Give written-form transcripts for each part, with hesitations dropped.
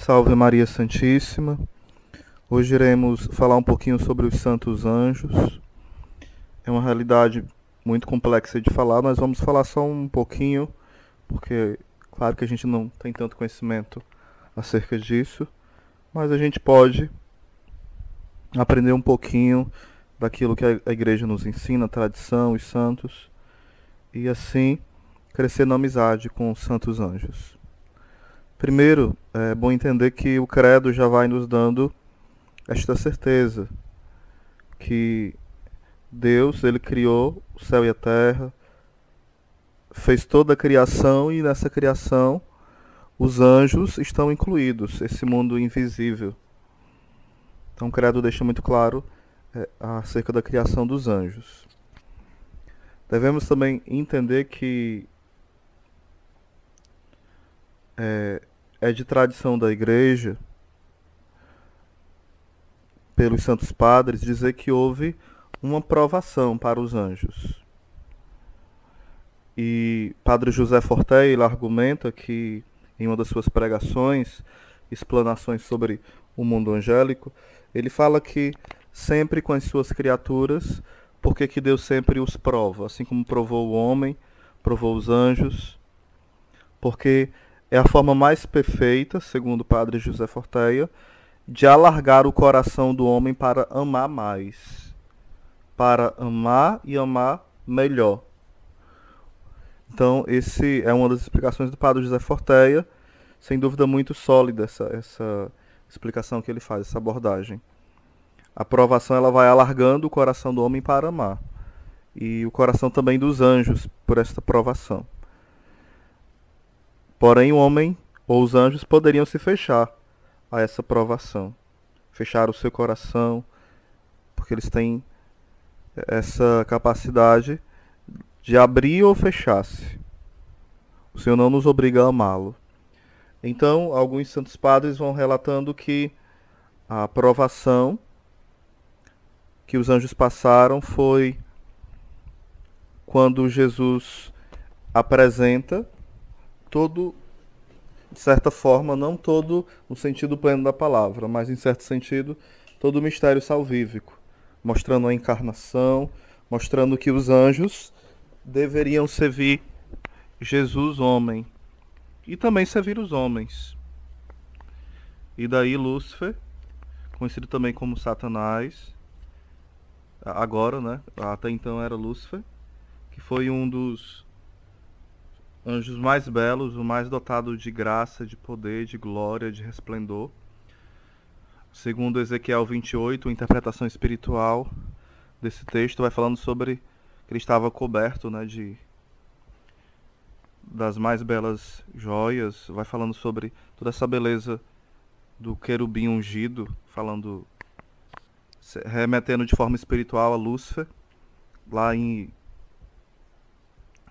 Salve Maria Santíssima. Hoje iremos falar um pouquinho sobre os santos anjos. É uma realidade muito complexa de falar, mas vamos falar só um pouquinho, porque claro que a gente não tem tanto conhecimento acerca disso, mas a gente pode aprender um pouquinho daquilo que a igreja nos ensina, a tradição, os santos, e assim crescer na amizade com os santos anjos. Primeiro, é bom entender que o credo já vai nos dando esta certeza que Deus, ele criou o céu e a terra, fez toda a criação e nessa criação os anjos estão incluídos, esse mundo invisível. Então o credo deixa muito claro acerca da criação dos anjos. Devemos também entender que é de tradição da igreja, pelos santos padres, dizer que houve uma provação para os anjos. E Padre José Fortea, ele argumenta que, em uma das suas pregações, explanações sobre o mundo angélico, ele fala que sempre com as suas criaturas, porque que Deus sempre os prova, assim como provou o homem, provou os anjos, porque é a forma mais perfeita, segundo o Padre José Fortea, de alargar o coração do homem para amar mais, para amar e amar melhor. Então, esse é uma das explicações do Padre José Fortea, sem dúvida muito sólida essa explicação que ele faz, essa abordagem. A provação ela vai alargando o coração do homem para amar, e o coração também dos anjos por esta provação. Porém, o homem ou os anjos poderiam se fechar a essa provação, fechar o seu coração, porque eles têm essa capacidade de abrir ou fechar-se. O Senhor não nos obriga a amá-lo. Então, alguns santos padres vão relatando que a provação que os anjos passaram foi quando Jesus apresenta todo, de certa forma, não todo no sentido pleno da palavra, mas em certo sentido, todo o mistério salvífico, mostrando a encarnação, mostrando que os anjos deveriam servir Jesus homem e também servir os homens. E daí Lúcifer, conhecido também como Satanás, agora, né? Até então era Lúcifer, que foi um dos anjos mais belos, o mais dotado de graça, de poder, de glória, de resplendor. Segundo Ezequiel 28, a interpretação espiritual desse texto vai falando sobre que ele estava coberto, né, das mais belas joias, vai falando sobre toda essa beleza do querubim ungido, falando, remetendo de forma espiritual a Lúcifer, lá em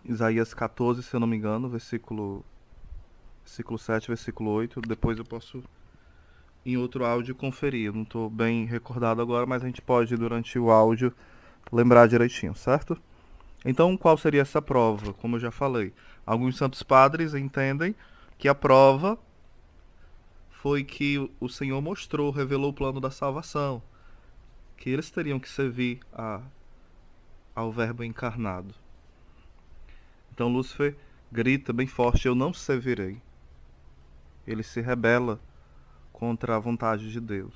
Isaías 14, se eu não me engano, versículo 7, versículo 8. Depois eu posso, em outro áudio, conferir. Eu não estou bem recordado agora, mas a gente pode, durante o áudio, lembrar direitinho, certo? Então, qual seria essa prova? Como eu já falei, alguns santos padres entendem que a prova foi que o Senhor mostrou, revelou o plano da salvação, que eles teriam que servir ao Verbo encarnado. Então Lúcifer grita bem forte: eu não servirei. Ele se rebela contra a vontade de Deus.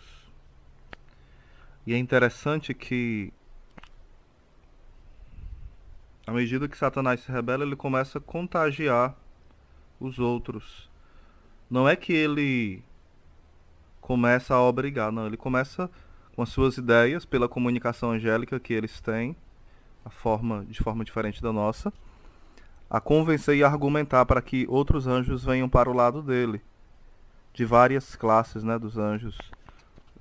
E é interessante que, à medida que Satanás se rebela, ele começa a contagiar os outros. Não é que ele começa a obrigar, não. Ele começa com as suas ideias, pela comunicação angélica que eles têm, de forma diferente da nossa, a convencer e argumentar para que outros anjos venham para o lado dele, de várias classes, né, dos anjos.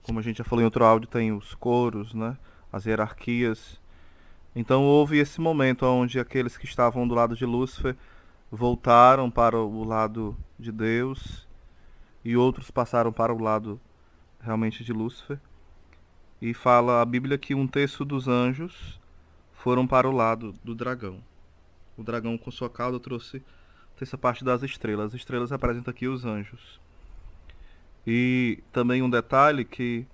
Como a gente já falou em outro áudio, tem os coros, né, as hierarquias. Então houve esse momento onde aqueles que estavam do lado de Lúcifer voltaram para o lado de Deus e outros passaram para o lado realmente de Lúcifer. E fala a Bíblia que 1/3 dos anjos foram para o lado do dragão. O dragão com sua cauda trouxe a terça parte das estrelas. As estrelas representam aqui os anjos. E também um detalhe que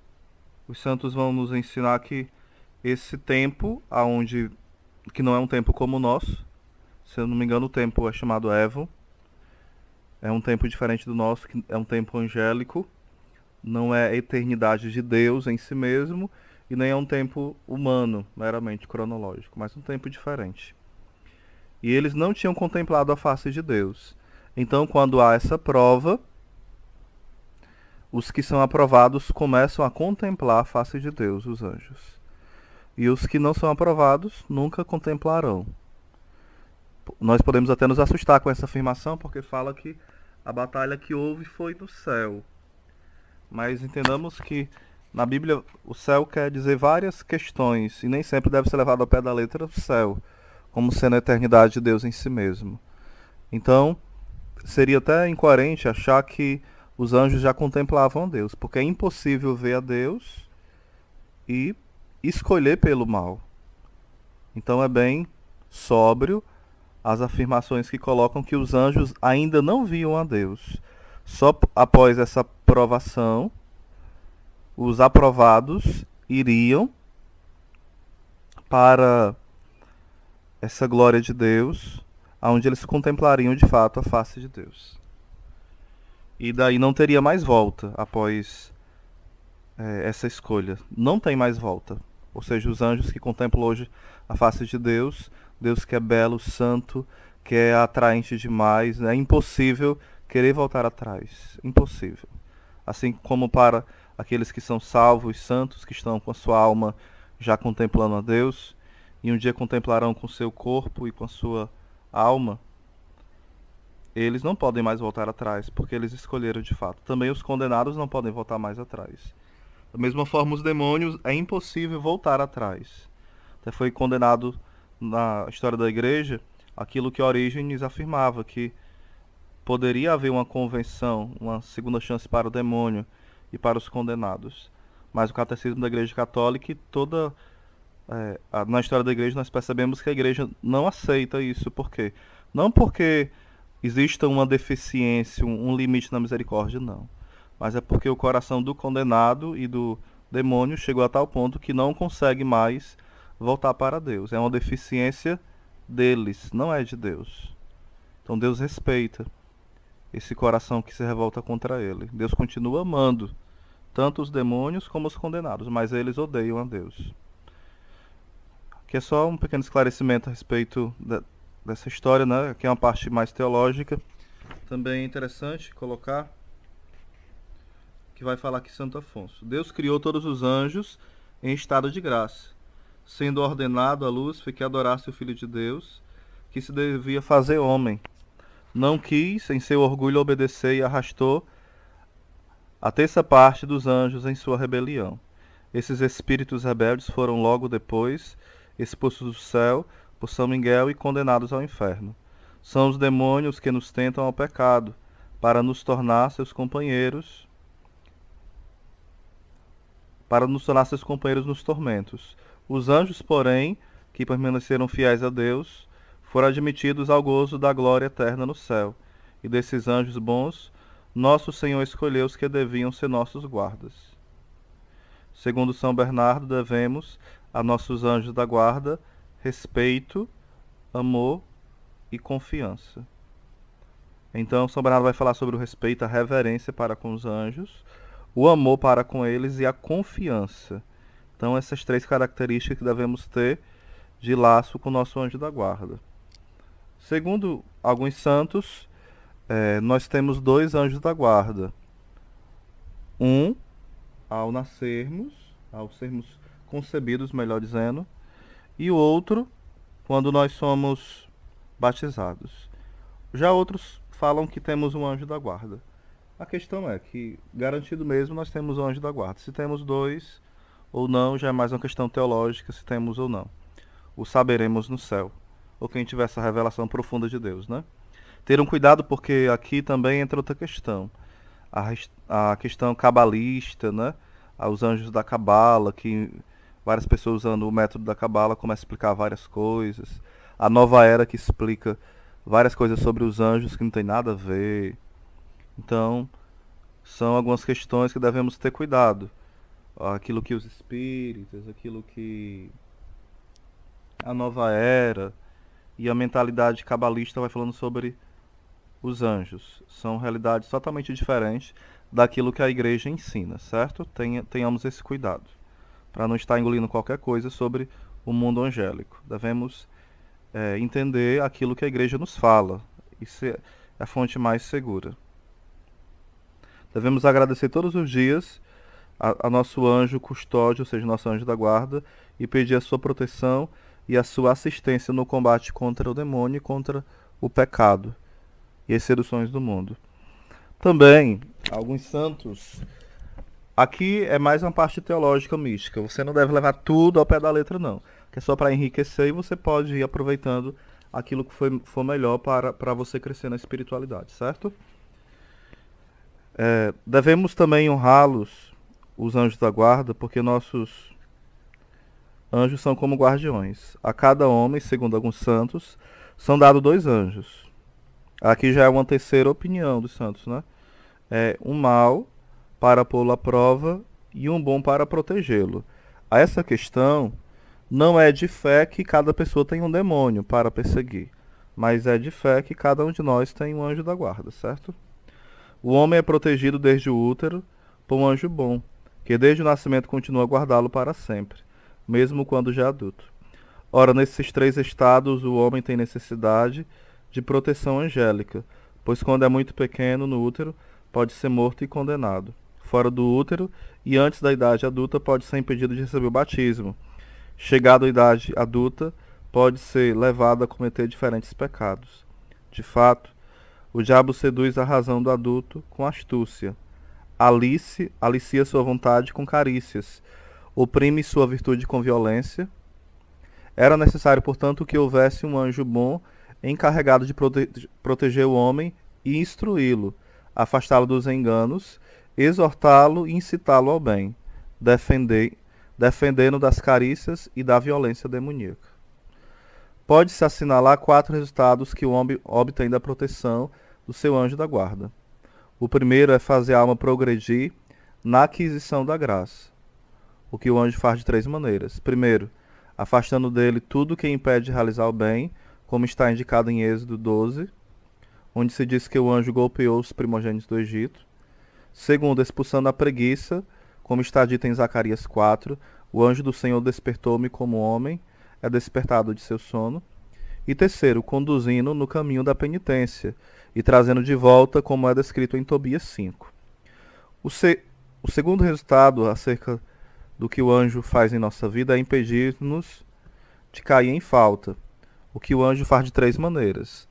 os santos vão nos ensinar que esse tempo, que não é um tempo como o nosso, se eu não me engano o tempo é chamado Evo, é um tempo diferente do nosso, que é um tempo angélico, não é a eternidade de Deus em si mesmo, e nem é um tempo humano, meramente cronológico, mas um tempo diferente. E eles não tinham contemplado a face de Deus. Então, quando há essa prova, os que são aprovados começam a contemplar a face de Deus, os anjos. E os que não são aprovados nunca contemplarão. Nós podemos até nos assustar com essa afirmação, porque fala que a batalha que houve foi no céu. Mas entendamos que na Bíblia o céu quer dizer várias questões, e nem sempre deve ser levado ao pé da letra o céu, como sendo a eternidade de Deus em si mesmo. Então, seria até incoerente achar que os anjos já contemplavam a Deus, porque é impossível ver a Deus e escolher pelo mal. Então é bem sóbrio as afirmações que colocam que os anjos ainda não viam a Deus. Só após essa provação, os aprovados iriam para essa glória de Deus, onde eles contemplariam de fato a face de Deus. E daí não teria mais volta após essa escolha. Não tem mais volta. Ou seja, os anjos que contemplam hoje a face de Deus, Deus que é belo, santo, que é atraente demais, é impossível querer voltar atrás. Impossível. Assim como para aqueles que são salvos, santos, que estão com a sua alma já contemplando a Deus, e um dia contemplarão com seu corpo e com a sua alma, eles não podem mais voltar atrás, porque eles escolheram de fato. Também os condenados não podem voltar mais atrás. Da mesma forma, os demônios é impossível voltar atrás. Até foi condenado na história da igreja aquilo que Orígenes afirmava, que poderia haver uma convenção, uma segunda chance para o demônio e para os condenados. Mas o catecismo da Igreja Católica e na história da igreja nós percebemos que a igreja não aceita isso. Por quê? Não porque exista uma deficiência, um limite na misericórdia, não. Mas é porque o coração do condenado e do demônio chegou a tal ponto que não consegue mais voltar para Deus. É uma deficiência deles, não é de Deus. Então Deus respeita esse coração que se revolta contra ele. Deus continua amando tanto os demônios como os condenados, mas eles odeiam a Deus. Aqui é só um pequeno esclarecimento a respeito dessa história, né? Aqui é uma parte mais teológica. Também é interessante colocar que vai falar aqui Santo Afonso. Deus criou todos os anjos em estado de graça, sendo ordenado a Lúcifer que adorasse o Filho de Deus, que se devia fazer homem. Não quis, em seu orgulho, obedecer e arrastou a terça parte dos anjos em sua rebelião. Esses espíritos rebeldes foram logo depois expulsos do céu por São Miguel e condenados ao inferno. São os demônios que nos tentam ao pecado, para nos tornar seus companheiros, nos tormentos. Os anjos, porém, que permaneceram fiéis a Deus, foram admitidos ao gozo da glória eterna no céu. E desses anjos bons, nosso Senhor escolheu os que deviam ser nossos guardas. Segundo São Bernardo, devemos a nossos anjos da guarda respeito, amor e confiança. Então, São Bernardo vai falar sobre o respeito, a reverência para com os anjos, o amor para com eles e a confiança. Então, essas três características que devemos ter de laço com o nosso anjo da guarda. Segundo alguns santos, nós temos dois anjos da guarda. Um, ao nascermos, ao sermos concebidos, melhor dizendo, e o outro, quando nós somos batizados. Já outros falam que temos um anjo da guarda. A questão é que, garantido mesmo, nós temos um anjo da guarda. Se temos dois ou não, já é mais uma questão teológica, se temos ou não. O saberemos no céu, ou quem tiver essa revelação profunda de Deus, né? Ter um cuidado, porque aqui também entra outra questão. A questão cabalista, né? Os anjos da cabala, que várias pessoas usando o método da cabala começam a explicar várias coisas. A nova era que explica várias coisas sobre os anjos que não tem nada a ver. Então, São algumas questões que devemos ter cuidado. Aquilo que os espíritas, aquilo que a nova era e a mentalidade cabalista vai falando sobre os anjos. São realidades totalmente diferentes daquilo que a igreja ensina, certo? Tenhamos esse cuidado, para não estar engolindo qualquer coisa sobre o mundo angélico. Devemos entender aquilo que a igreja nos fala. Isso é a fonte mais segura. Devemos agradecer todos os dias a nosso anjo custódio, ou seja, nosso anjo da guarda, e pedir a sua proteção e a sua assistência no combate contra o demônio e contra o pecado e as seduções do mundo. Também, alguns santos. Aqui é mais uma parte teológica mística. Você não deve levar tudo ao pé da letra, não. Que é só para enriquecer e você pode ir aproveitando aquilo que for melhor para você crescer na espiritualidade, certo? Devemos também honrá-los, os anjos da guarda, porque nossos anjos são como guardiões. A cada homem, segundo alguns santos, são dados 2 anjos. Aqui já é uma terceira opinião dos santos, né? Um mal para pô-lo à prova e um bom para protegê-lo. A essa questão não é de fé que cada pessoa tem um demônio para perseguir, mas é de fé que cada um de nós tem um anjo da guarda, certo? O homem é protegido desde o útero por um anjo bom, que desde o nascimento continua a guardá-lo para sempre, mesmo quando já adulto. Ora, nesses 3 estados, o homem tem necessidade de proteção angélica, pois quando é muito pequeno no útero, pode ser morto e condenado. Fora do útero e antes da idade adulta, pode ser impedido de receber o batismo. Chegado à idade adulta, pode ser levado a cometer diferentes pecados. De fato, o diabo seduz a razão do adulto com astúcia. Alicia sua vontade com carícias. Oprime sua virtude com violência. Era necessário, portanto, que houvesse um anjo bom encarregado de proteger o homem e instruí-lo, afastá-lo dos enganos, exortá-lo e incitá-lo ao bem, defendendo das carícias e da violência demoníaca. Pode-se assinalar 4 resultados que o homem obtém da proteção do seu anjo da guarda. O primeiro é fazer a alma progredir na aquisição da graça, o que o anjo faz de 3 maneiras. Primeiro, afastando dele tudo que impede de realizar o bem, como está indicado em Êxodo 12, onde se diz que o anjo golpeou os primogênitos do Egito. Segundo, expulsando a preguiça, como está dito em Zacarias 4, o anjo do Senhor despertou-me como homem, é despertado de seu sono. E terceiro, conduzindo no caminho da penitência e trazendo de volta, como é descrito em Tobias 5. O segundo resultado acerca do que o anjo faz em nossa vida é impedir-nos de cair em falta, o que o anjo faz de 3 maneiras.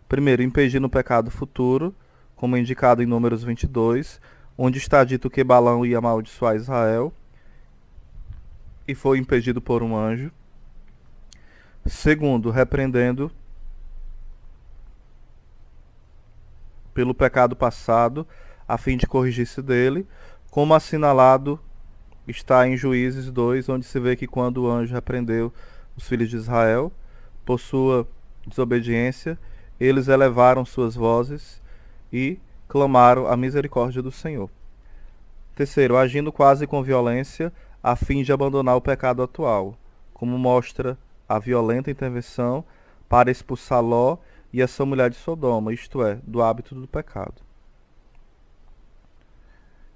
Primeiro, impedindo o pecado futuro, como indicado em Números 22, onde está dito que Balaão ia amaldiçoar Israel, e foi impedido por um anjo. Segundo, repreendendo pelo pecado passado, a fim de corrigir-se dele, como assinalado está em Juízes 2, onde se vê que quando o anjo repreendeu os filhos de Israel por sua desobediência, eles elevaram suas vozes e clamaram a misericórdia do Senhor. Terceiro, agindo quase com violência, a fim de abandonar o pecado atual, como mostra a violenta intervenção para expulsar Ló e essa mulher de Sodoma, isto é, do hábito do pecado.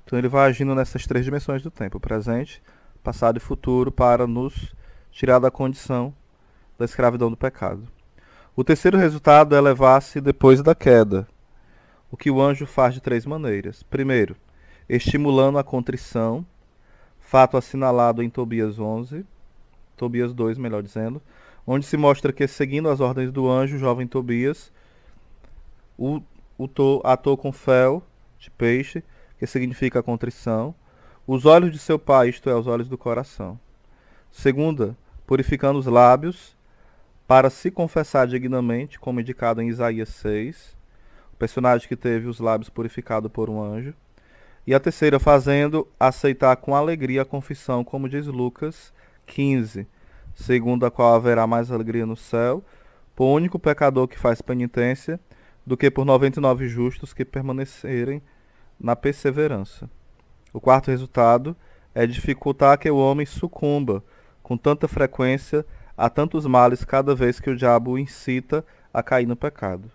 Então ele vai agindo nessas 3 dimensões do tempo, presente, passado e futuro, para nos tirar da condição da escravidão do pecado. O terceiro resultado é elevar-se depois da queda, o que o anjo faz de 3 maneiras. Primeiro, estimulando a contrição, fato assinalado em Tobias 11, Tobias 2, melhor dizendo, onde se mostra que, seguindo as ordens do anjo, o jovem Tobias atou com fel de peixe, que significa a contrição, os olhos de seu pai, isto é, os olhos do coração. Segunda, purificando os lábios, para se confessar dignamente, como indicado em Isaías 6, o personagem que teve os lábios purificados por um anjo. E a terceira, fazendo aceitar com alegria a confissão, como diz Lucas 15, segundo a qual haverá mais alegria no céu, por único pecador que faz penitência, do que por 99 justos que permanecerem na perseverança. O quarto resultado é dificultar que o homem sucumba com tanta frequência a tantos males cada vez que o diabo o incita a cair no pecado.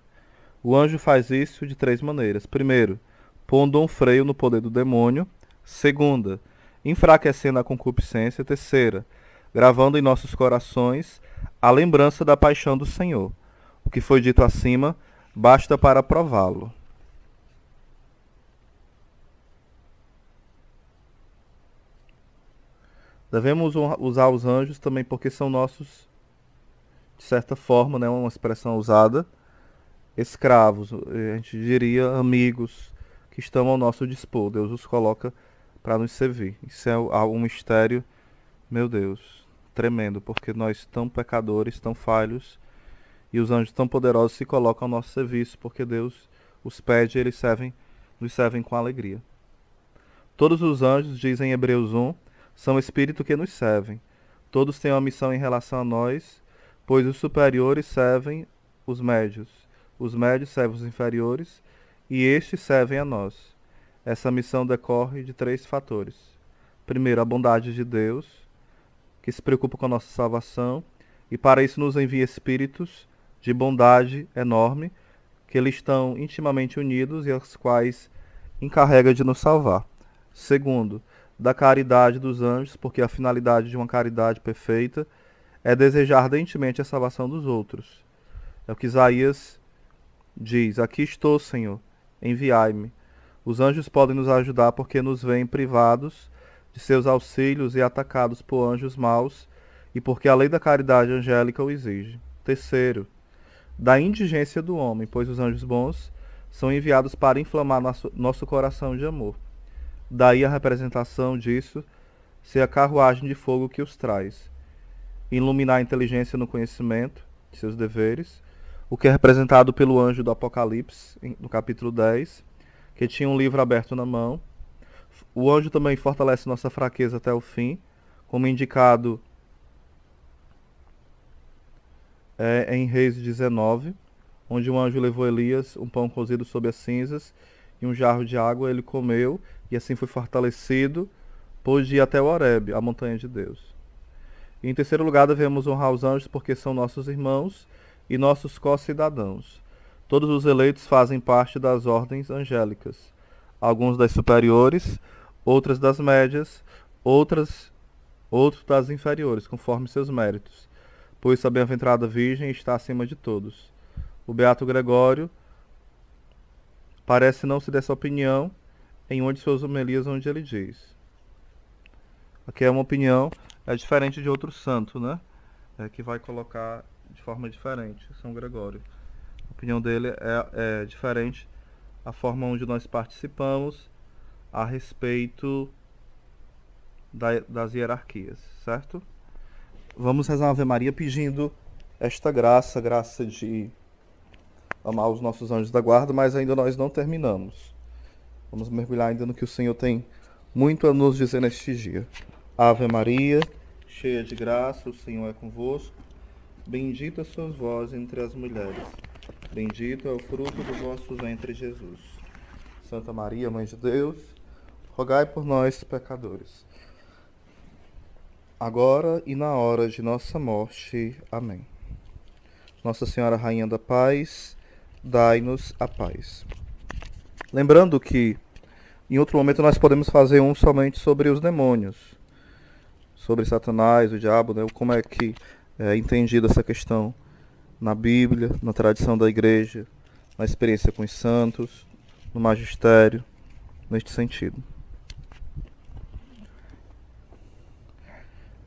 O anjo faz isso de 3 maneiras. Primeiro, pondo um freio no poder do demônio. Segunda, enfraquecendo a concupiscência. Terceira, gravando em nossos corações a lembrança da paixão do Senhor. O que foi dito acima basta para prová-lo. Devemos usar os anjos também porque são nossos, de certa forma, né, uma expressão usada, escravos, a gente diria amigos que estão ao nosso dispor. Deus os coloca para nos servir. Isso é um mistério, meu Deus, tremendo, porque nós tão pecadores, tão falhos, e os anjos tão poderosos se colocam ao nosso serviço, porque Deus os pede e eles nos servem com alegria. Todos os anjos, dizem em Hebreus 1, são espíritos que nos servem. Todos têm uma missão em relação a nós, pois os superiores servem os médios servem os inferiores, e estes servem a nós. Essa missão decorre de 3 fatores. Primeiro, a bondade de Deus, que se preocupa com a nossa salvação, e para isso nos envia espíritos de bondade enorme, que eles estão intimamente unidos e aos quais encarrega de nos salvar. Segundo, da caridade dos anjos, porque a finalidade de uma caridade perfeita é desejar ardentemente a salvação dos outros. É o que Isaías diz: aqui estou, Senhor, enviai-me. Os anjos podem nos ajudar porque nos veem privados de seus auxílios e atacados por anjos maus, e porque a lei da caridade angélica o exige. Terceiro, da indigência do homem, pois os anjos bons são enviados para inflamar nosso coração de amor. Daí a representação disso ser a carruagem de fogo que os traz. Iluminar a inteligência no conhecimento de seus deveres, o que é representado pelo anjo do Apocalipse, no capítulo 10, que tinha um livro aberto na mão. O anjo também fortalece nossa fraqueza até o fim, como indicado em Reis 19, onde um anjo levou Elias um pão cozido sob as cinzas e um jarro de água, ele comeu e assim foi fortalecido, pôde ir até o Horebe, a montanha de Deus. E em terceiro lugar, devemos honrar os anjos porque são nossos irmãos e nossos co-cidadãos. Todos os eleitos fazem parte das ordens angélicas, alguns das superiores, outras das médias, outros das inferiores, conforme seus méritos, pois a bem-aventurada Virgem está acima de todos. O Beato Gregório parece não se dessa opinião em uma de suas homilias, onde ele diz. Aqui é uma opinião, é diferente de outro santo, né? Que vai colocar de forma diferente, São Gregório. A opinião dele é diferente, a forma onde nós participamos a respeito das hierarquias, certo? Vamos rezar uma Ave Maria pedindo esta graça de amar os nossos anjos da guarda, mas ainda nós não terminamos. Vamos mergulhar ainda no que o Senhor tem muito a nos dizer neste dia. Ave Maria, cheia de graça, o Senhor é convosco. Bendita sois vós entre as mulheres. Bendito é o fruto do vosso ventre, Jesus. Santa Maria, Mãe de Deus, rogai por nós, pecadores, agora e na hora de nossa morte. Amém. Nossa Senhora Rainha da Paz, dai-nos a paz. Lembrando que em outro momento nós podemos fazer um somente sobre os demônios, sobre Satanás, o diabo, né? Como é que é entendida essa questão na Bíblia, na tradição da Igreja, na experiência com os santos, no magistério, neste sentido.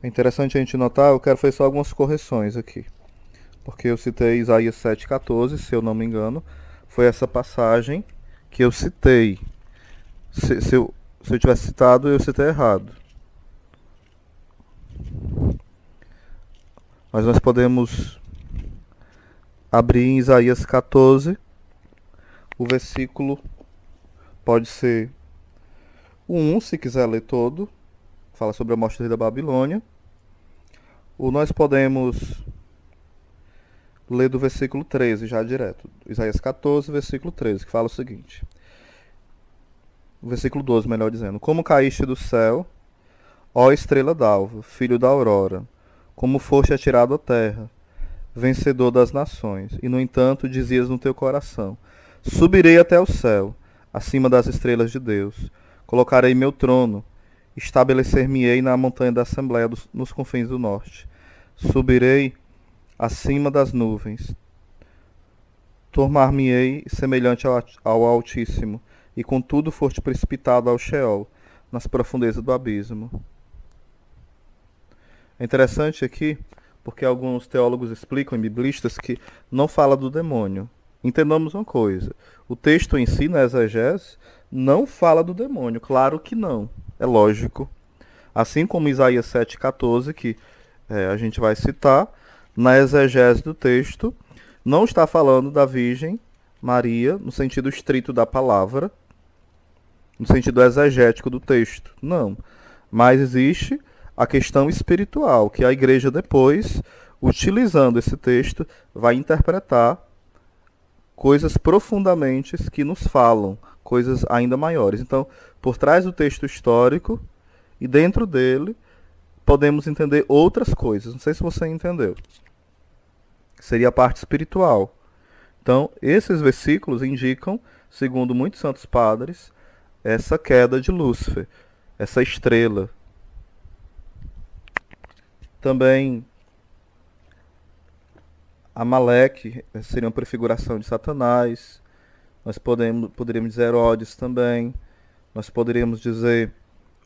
É interessante a gente notar, eu quero fazer só algumas correções aqui, porque eu citei Isaías 7,14, se eu não me engano, foi essa passagem que eu citei. Se eu tivesse citado, eu citei errado. Mas nós podemos abrir em Isaías 14, o versículo pode ser o 1, se quiser ler todo, fala sobre a morte do rei da Babilônia. Ou nós podemos ler do versículo 13 já direto. Isaías 14, versículo 13, que fala o seguinte: versículo 12, melhor dizendo: Como caíste do céu, ó estrela d'alva, filho da aurora, como foste atirado à terra, vencedor das nações, e no entanto dizias no teu coração: Subirei até o céu, acima das estrelas de Deus, colocarei meu trono, estabelecer-me-ei na montanha da Assembleia nos confins do norte. Subirei acima das nuvens, tornar-me-ei semelhante ao Altíssimo, e contudo foste precipitado ao Sheol, nas profundezas do abismo. É interessante aqui, porque alguns teólogos explicam, e biblistas, que não fala do demônio. Entendamos uma coisa, o texto em si, na exegese, não fala do demônio, claro que não, é lógico. Assim como Isaías 7,14, que a gente vai citar, na exegese do texto, não está falando da Virgem Maria no sentido estrito da palavra, no sentido exegético do texto, não. Mas existe a questão espiritual, que a igreja depois, utilizando esse texto, vai interpretar coisas profundamente que nos falam, coisas ainda maiores. Então, por trás do texto histórico e dentro dele, podemos entender outras coisas. Não sei se você entendeu. Seria a parte espiritual. Então, esses versículos indicam, segundo muitos santos padres, essa queda de Lúcifer, essa estrela. Também Amaleque seria uma prefiguração de Satanás. Nós poderíamos dizer Herodes também. Nós poderíamos dizer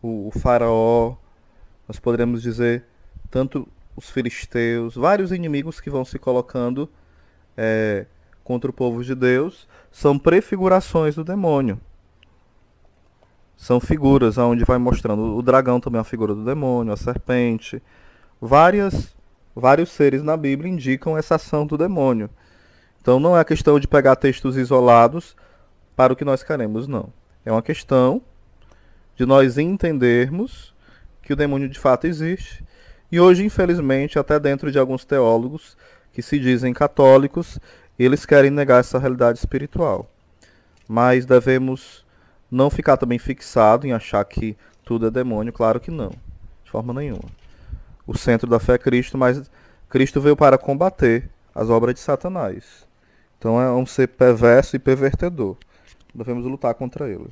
o faraó. Nós poderíamos dizer tanto os filisteus, vários inimigos que vão se colocando contra o povo de Deus, são prefigurações do demônio. São figuras onde vai mostrando. O dragão também é uma figura do demônio, a serpente. Vários seres na Bíblia indicam essa ação do demônio. Então não é questão de pegar textos isolados para o que nós queremos, não. É uma questão de nós entendermos que o demônio de fato existe. E hoje, infelizmente, até dentro de alguns teólogos que se dizem católicos, eles querem negar essa realidade espiritual. Mas devemos não ficar também fixado em achar que tudo é demônio, claro que não, de forma nenhuma. O centro da fé é Cristo, mas Cristo veio para combater as obras de Satanás. Então é um ser perverso e pervertedor. Devemos lutar contra ele.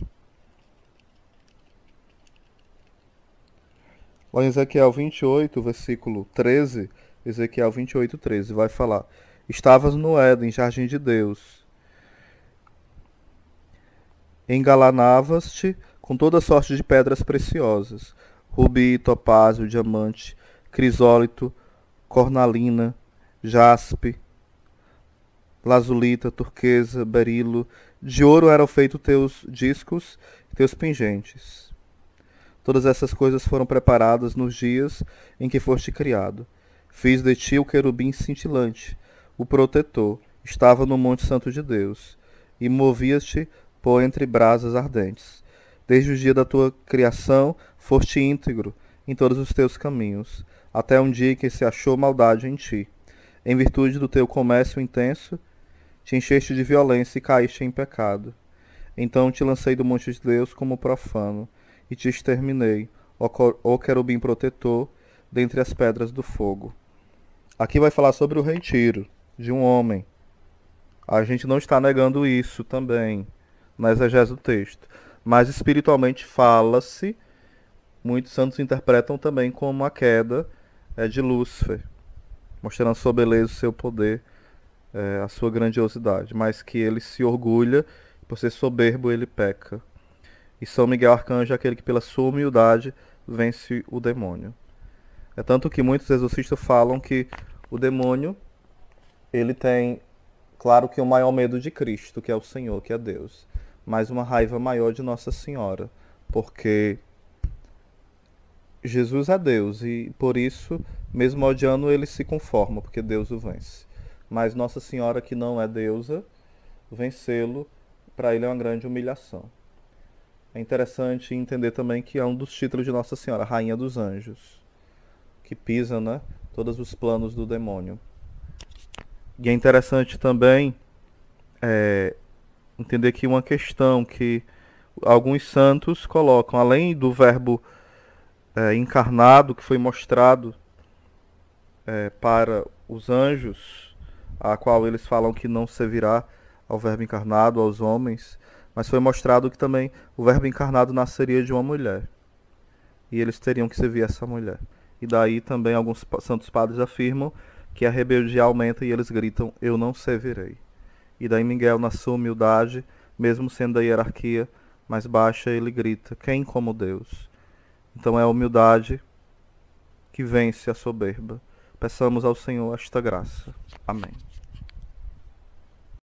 Lá em Ezequiel 28, versículo 13, Ezequiel 28, 13, vai falar: Estavas no Éden, jardim de Deus. Engalanavas-te com toda sorte de pedras preciosas, rubi, topázio, diamante, crisólito, cornalina, jaspe, lazulita, turquesa, berilo. De ouro eram feitos teus discos e teus pingentes. Todas essas coisas foram preparadas nos dias em que foste criado. Fiz de ti o querubim cintilante, o protetor. Estava no monte santo de Deus, e movias-te por entre brasas ardentes. Desde o dia da tua criação foste íntegro em todos os teus caminhos, até um dia em que se achou maldade em ti. Em virtude do teu comércio intenso, te encheste de violência e caíste em pecado. Então te lancei do monte de Deus como profano, e te exterminei, ó querubim protetor, dentre as pedras do fogo. Aqui vai falar sobre o retiro de um homem. A gente não está negando isso também, na exegese do texto. Mas espiritualmente fala-se, muitos santos interpretam também como a queda de Lúcifer, mostrando a sua beleza, o seu poder, a sua grandiosidade, mas que ele se orgulha, por ser soberbo ele peca. E São Miguel Arcanjo é aquele que pela sua humildade vence o demônio. É tanto que muitos exorcistas falam que o demônio, ele tem, claro que o maior medo de Cristo, que é o Senhor, que é Deus, mas uma raiva maior de Nossa Senhora, porque Jesus é Deus e por isso, mesmo odiando, ele se conforma, porque Deus o vence. Mas Nossa Senhora, que não é deusa, vencê-lo, para ele é uma grande humilhação. É interessante entender também que é um dos títulos de Nossa Senhora, Rainha dos Anjos, que pisa, né, todos os planos do demônio. E é interessante também entender que uma questão que alguns santos colocam, além do verbo encarnado que foi mostrado para os anjos, a qual eles falam que não servirá ao verbo encarnado, aos homens, mas foi mostrado que também o verbo encarnado nasceria de uma mulher. E eles teriam que servir essa mulher. E daí também alguns santos padres afirmam que a rebeldia aumenta e eles gritam, eu não servirei. E daí Miguel, na sua humildade, mesmo sendo da hierarquia mais baixa, ele grita, quem como Deus? Então é a humildade que vence a soberba. Peçamos ao Senhor esta graça. Amém.